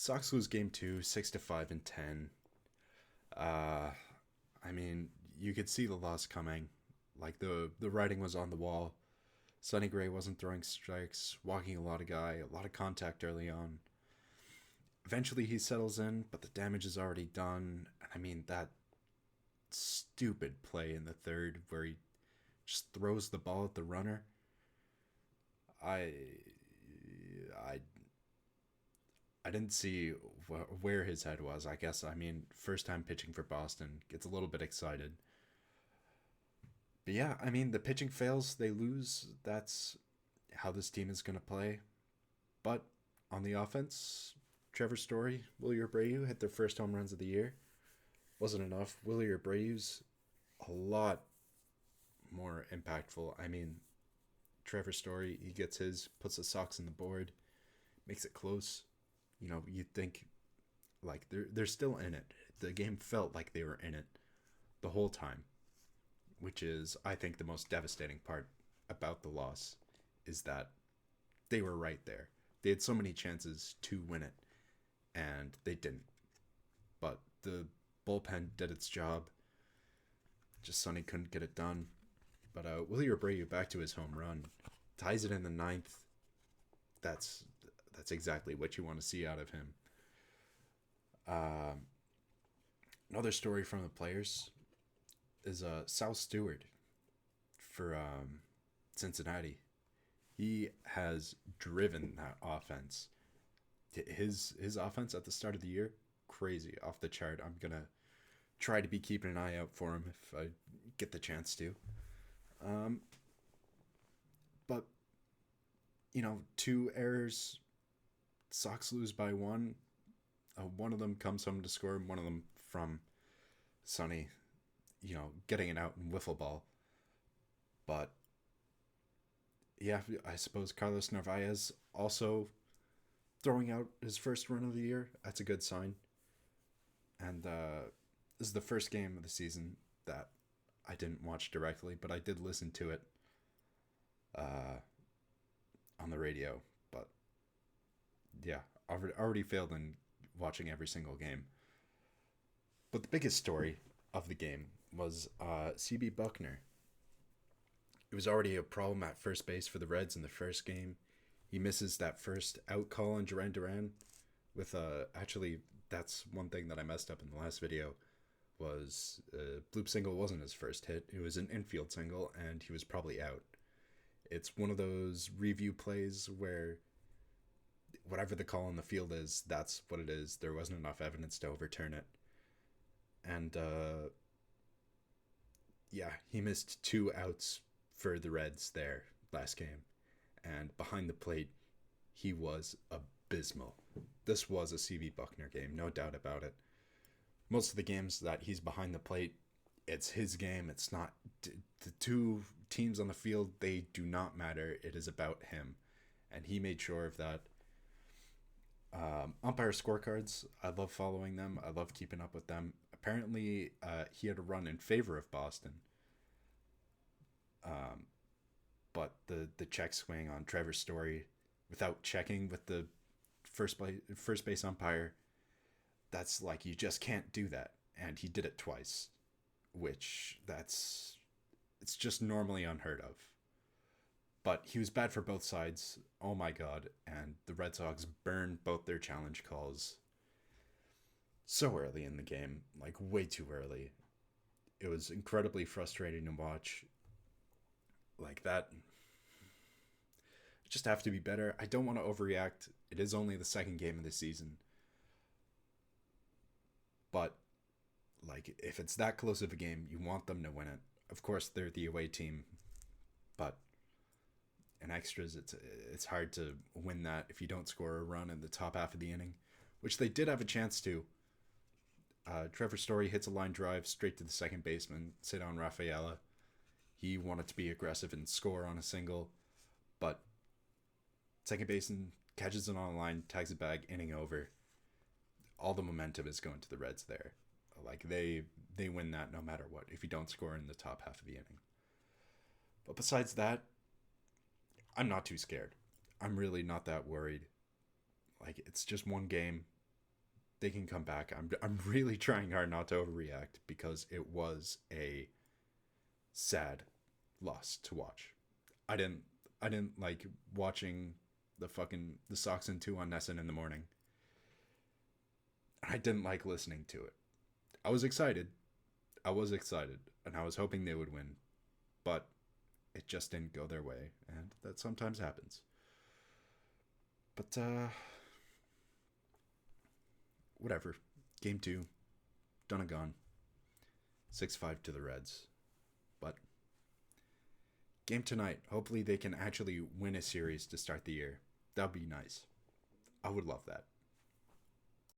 Sox lose game two, 6-5 and 10. Uh, I mean, you could see the loss coming. Like the writing was on the wall. Sonny Gray wasn't throwing strikes, walking a lot of contact early on. Eventually he settles in, but the damage is already done. And I mean that stupid play in the third where he just throws the ball at the runner. I I I didn't see where his head was. I guess I mean first time pitching for Boston, gets a little bit excited. But yeah, I mean the pitching fails, they lose. That's how this team is going to play. But on the offense, Trevor Story, Willie Abreu hit their first home runs of the year. Wasn't enough. Willie Abreu's a lot more impactful. I mean, Trevor Story, he gets his, puts the Sox on the board, makes it close. You know, you'd think like they're still in it. The game felt like they were in it the whole time, which is I think the most devastating part about the loss is that they were right there. They had so many chances to win it and they didn't. But the bullpen did its job. Just Sonny couldn't get it done. But Willie Abreu back to his home run, ties it in the ninth. That's that's exactly what you want to see out of him. Uh, Another story from the players is Sal Stewart for Cincinnati. He has driven that offense. His offense at the start of the year, crazy, off the chart. I'm gonna try to be keeping an eye out for him if I get the chance to. Um, but you know, two errors. Sox lose by one. One of them comes home to score, and one of them from Sonny, you know, getting it out in wiffle ball. But yeah, I suppose Carlos Narvaez also throwing out his first run of the year. That's a good sign. And this is the first game of the season that I didn't watch directly, but I did listen to it uh, on the radio. But yeah, already failed in watching every single game. But the biggest story of the game was CB Buckner. It was already a problem at first base for the Reds in the first game. He misses that first out call on Duran Duran with actually that's one thing that I messed up in the last video was bloop single wasn't his first hit. It was an infield single and he was probably out. It's one of those review plays where whatever the call on the field is, that's what it is. There wasn't enough evidence to overturn it. And yeah, he missed two outs for the Reds there last game. And behind the plate, he was abysmal. This was a CB Buckner game, no doubt about it. Most of the games that he's behind the plate, it's his game. It's not the two teams on the field, they do not matter. It is about him. And he made sure of that. Umpire scorecards, I love following them. I love keeping up with them. Apparently, he had a run in favor of Boston. Um, but the check swing on Trevor Story without checking with the first base umpire, that's like you just can't do that. And he did it twice, which it's just normally unheard of. But he was bad for both sides. Oh my god. And the Red Sox burned both their challenge calls so early in the game, like way too early. It was incredibly frustrating to watch. Like that just have to be better. I don't want to overreact. It is only the second game of the season. But like if it's that close of a game, you want them to win it. Of course, they're the away team, but in extras, it's hard to win that if you don't score a run in the top half of the inning, which they did have a chance to. Trevor Story hits a line drive straight to the second baseman, Cedon Rafaela. He wanted to be aggressive and score on a single, but second baseman catches it on the line, tags it back, inning over. All the momentum is going to the Reds there. Like they win that no matter what if you don't score in the top half of the inning. But besides that, I'm not too scared. I'm really not that worried. Like it's just one game. they can come back. I'm really trying hard not to overreact because it was a sad loss to watch. I didn't I didn't like watching the Sox in 2 on Nesson in the morning. I didn't like listening to it. I was excited. I was excited and I was hoping they would win, but it just didn't go their way, and that sometimes happens. But whatever. Game 2, done and gone. 6-5 to the Reds. But game tonight, hopefully they can actually win a series to start the year. That'd be nice. I would love that.